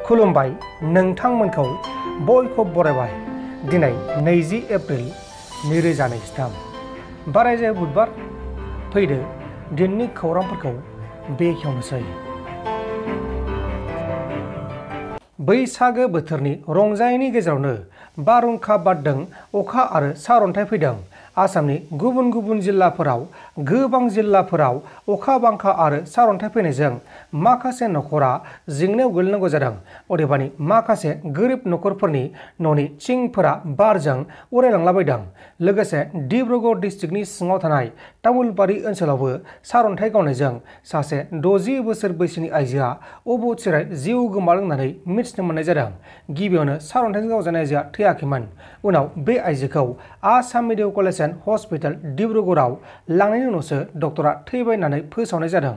खुलुमबाय नोंथांमोनखौ बयखौ बरायबाय दिनै 20 एप्रिल 2023 बारायजे बुधबार फैदो दिननि खौरांफोरखौ बेखेवनोसै। बैसागो बोथोरनि रंजानायनि गेजेरावनो बारहुंखा बारदों, अखा आरो सारअन्थाइ फैदों। आसामनि गुबुन गुबुन जिल्लाफोराव गोबां जिल्लाफोराव अखा बांखा आरो सारअन्थाइ फैनायजों माखासे नखरा जेंनायाव गोलैनांगौ जादों। अदेबानि माखासे गोरिब नखरफोरनि न'नि थिंफोरा बारजों उरायलांलाबायदों। लोगोसे डिब्रुगड़ डिस्ट्रिक्टनि सिङाव थानाय तामुलबारि ओनसोलावबो सारअन्थाइ गावनायजों सासे 60 बोसोर बैसोनि आइजोआ अबथिरायै जिउ गोमादों होननानै मिथिनो मोननाय जादों। गिबियावनो सारअन्थाइजों गावजानाय आइजोआ थैयाखैमोन। उनाव बे आइजोखौ Assam medical college and hospital डिब्रुगड़आव लांनायनि उनावसो डक्टरा थैबाय होननानै फोसावनाय जादों।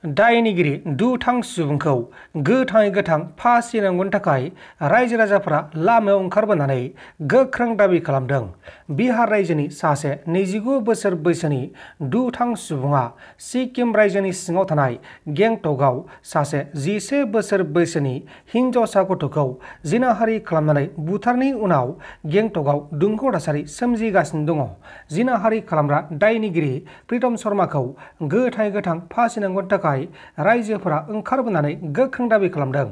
दायनिगिरि दुथां सुबुंखौ गोथाङै गोथां फासि होनांगौनि थाखाय रायजो राजाफोरा लामायाव ओंखारबोनानै गोख्रों दाबि खालामदों। बिहार रायजोनि सासे 29 बोसोर बैसोनि दुथां सुबुङा सिक्किम रायजोनि सिङाव थानाय गेंटकआव सासे 11 बोसोर बैसोनि हिनजावसा गथ'खौ जिनाहारि खालामनानै बुथारनायनि उनाव गेंटकआव दुंहाव थासारि सोमजिगासिनो दङ। जिनाहारि खालामग्रा दायनिगिरि प्रीतम शर्माखौ गोथाङै गोथां फासि होनांगौनि थाखाय रायजोफोरा ओंखारबोनानै गोख्रों दाबि खालामदों।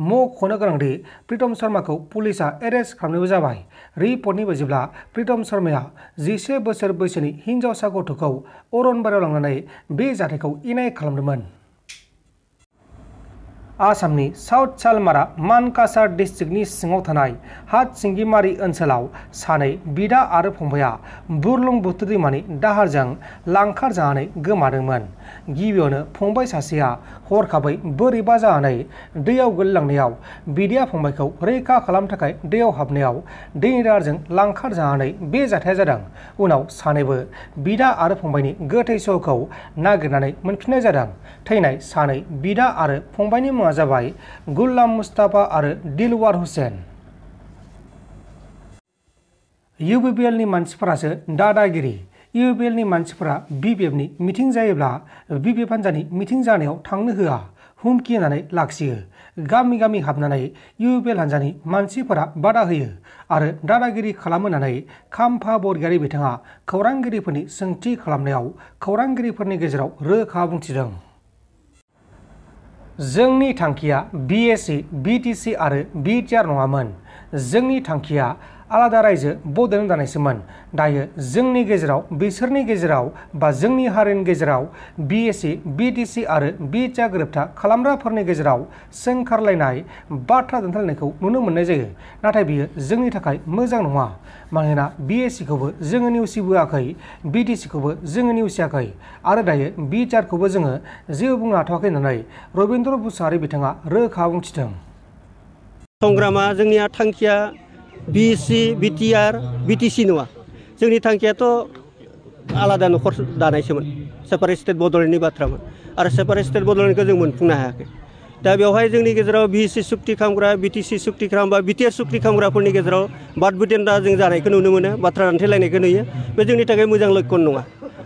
मख'नो गोनांदि प्रीतम शर्माखौ पुलिसआ एरेस्ट खालामनायबो जाबाय। रिपर्टनि बायदिब्ला प्रीतम शर्माया 11 बोसोर बैसोनि हिनजावसा गथ'खौ अरनबारियाव लांनानै बे जाथायखौ इनाय खालामदोंमोन। आसामनि साउथ सालमारा मानकासार डिस्ट्रिक्टनि सिङाव थानाय हाटसिंगिमारि ओनसोलाव सानै बिदा आरो फंबाया बुरलुंबुथुर दैमानि दाहारजों लांखार जानानै गोमादोंमोन। गिबियावनो फंबाय सासेया हरखाबै बोरैबा जानानै दैयाव गोलैलांनायाव बिदाया फंबायखौ रैखा खालामनो थाखाय दैयाव हाबनायाव दैनि दाहारजों लांखार जानानै बे जाथाया जादों। उनाव सानैबो बिदा आरो फंबायनि गोथै सहखौ नागिरनानै मोनफिननाय जादों। थैनाय सानै बिदा आरो फंबायनि मुङा जाबाय गुलाम मुस्ताफा आरो दिलवार हुसैन। इउपिपिएलनि मानसिफोरासो दादागिरि। इउपिपिएलनि मानसिफोरा बिपिएफनि मिथिं जायोब्ला बिपिएफ हान्जानि मिथिं जानायाव थांनो होआ, हुमखि होनानै लाखियो। गामि गामि हाबनानै इउपिपिएल हान्जानि मानसिफोरा बादा होयो आरो दादागिरि खालामो होननानै खाम्फा बरगयारि बिथाङा खौरांगिरिफोरनि सोंथि खालामनायाव खौरांगिरिफोरनि गेजेराव रोखा बुंथिदों। जोंनि थांखिया बिएसि, बिटिसि आरो बिटिआर नङामोन। जोंनि थांखिया आलादा रायजो बड'लेण्ड दानायसोमोन। दायो जोंनि गेजेराव, बिसोरनि गेजेराव बा जोंनि हारिनि गेजेराव बिएसि, बिटिसि आरो बिटिआर गोरोबथा खालामग्राफोरनि गेजेराव सोंखारलायनाय, बाथ्रा दान्थेलायनायखौ नुनो मोननाय जायो। नाथाय बियो जोंनि थाखाय मोजां नङा। मानोना बिएसिखौबो जोङो नेवसिबोआखै, बिटिसिखौबो जोङो नेवसियाखै आरो दायो बिटिआरखौबो जोङो जेबो बुंनो हाथ'वाखै होननानै रबीन्द्र मुसाहारि बिथाङा रोखा बुंथिदों। संग्रामा जोंनिया थांखिया बिएसि, बिटिआर, बिटिसि नङा। जोंनि थांखियाथ' आलादा न'खर दानायसोमोन। सेपारेट स्टेट बड'लेण्डनि बाथ्रामोन आरो सेपारेट स्टेट बड'लेण्डखौ जों मोनफुंनो हायाखै। दा बेवहाय जोंनि गेजेराव बिएसि सुक्ति खालामग्रा, बिटिसि सुक्ति खालामग्रा, बिटिआर सुक्ति खालामग्राफोरनि गेजेराव बाद बुदेनदा जों जानायखौ नुनो मोनो, बाथ्रा दान्थेलायनायखौ नुयो। बे जोंनि थाखाय मोजां लक्षण नङा।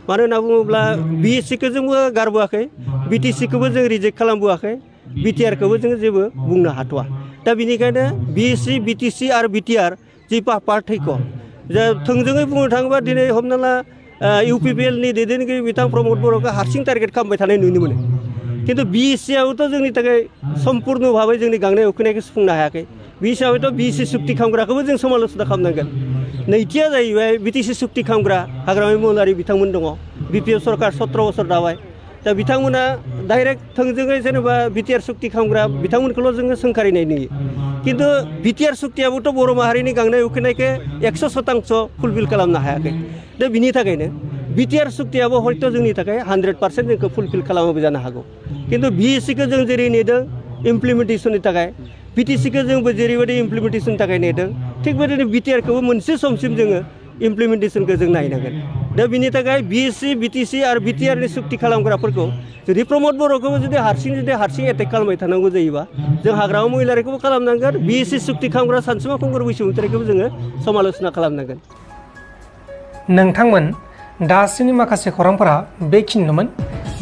मानो होनना बुङोब्ला बिएससिखौ जोंबो गारबोआखै, बिटिसिखौबो जों रिजेक्ट खालामबोआखै, बिटिआरखौबो जोङो जेबो बुंनो हाथ'वा। दा बेनिखायनो बिएससि, बिटिसि आरो बिटिआर जि पार्थक्य, जे थोंजोङै बुंनो थाङोबा दिनै हमना ला इउपिपिएलनि दैदेनगिरि बिथां प्रमद बर'खौ हारसिं टारगेट खालामबाय थानाय नुनो मोनो। खिन्थु बिएससिआबोथ' जोंनि थाखाय सम्पुर्ण भाबै जोंनि गांनाय उखैनायखौ सुफुंनो हायाखै। बे हिसाबैथ' बिएससि सुक्ति खालामग्राखौबो जों समाल'सना खालामनांगोन। नैथिया जाहैबाय बिटिसि सुक्ति खालामग्रा हाग्रामानि महलारि बिथांमोन दङ। बिपिएफ सरकार 17 बोसोर दाबाय। दा बिथांमोना डाइरेक्ट थोंजोङै जेनेबा बिटिआर सुक्ति खालामग्रा बिथांमोनखौल' जोङो सोंखारिनाय नुयो। खिन्थु बिटिआर सुक्तियाबोथ' बर' माहारिनि गांनाय उखैनायखौ 100% फुलफिल खालामनो हायाखै। दा बिनि थाखायनो बिटिआर सुक्तियाबो हयथ' जोंनि थाखाय 100% जोंखौ फुलफिल खालामोबो जानो हागौ। खिन्थु बिएससिखौ जों जेरै नेदों इमप्लिमेन्टेसननि थाखाय, बिटिसिखौ जोंबो जेरैबायदि इमप्लिमेन्टेसननि थाखाय नेदों, थिग बेबायदिनो बिटिआरखौबो मोनसे समसिम जोङो इमप्लिमेन्टेसनखौ जों नायनांगोन। दा बिनि थाखाय बिएससि, बिटिसि आरो बिटिआरनि सुक्ति खालामग्राफोरखौ जुदि प्रमद बर'खौबो जुदि हारसिं एटेक खालामबाय थानांगौ जायोबा जों हाग्रामा महिलारिखौबो खालामनांगोन, बिएससि सुक्ति खालामग्रा सानसुमा खुंगुर बैसोमुतिरिखौबो जोङो समाल'सना खालामनांगोन। नोंथांमोन दासिमनि माखासे खौरांफोरा बेखिनिनोमोन।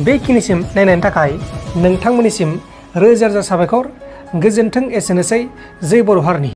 बेखिनिसिम नायनायनि थाखाय नोंथांमोननिसिम रोजा रोजा साबायखर। गोजोन्थों। एसेनोसै। जै बर' हारिनि।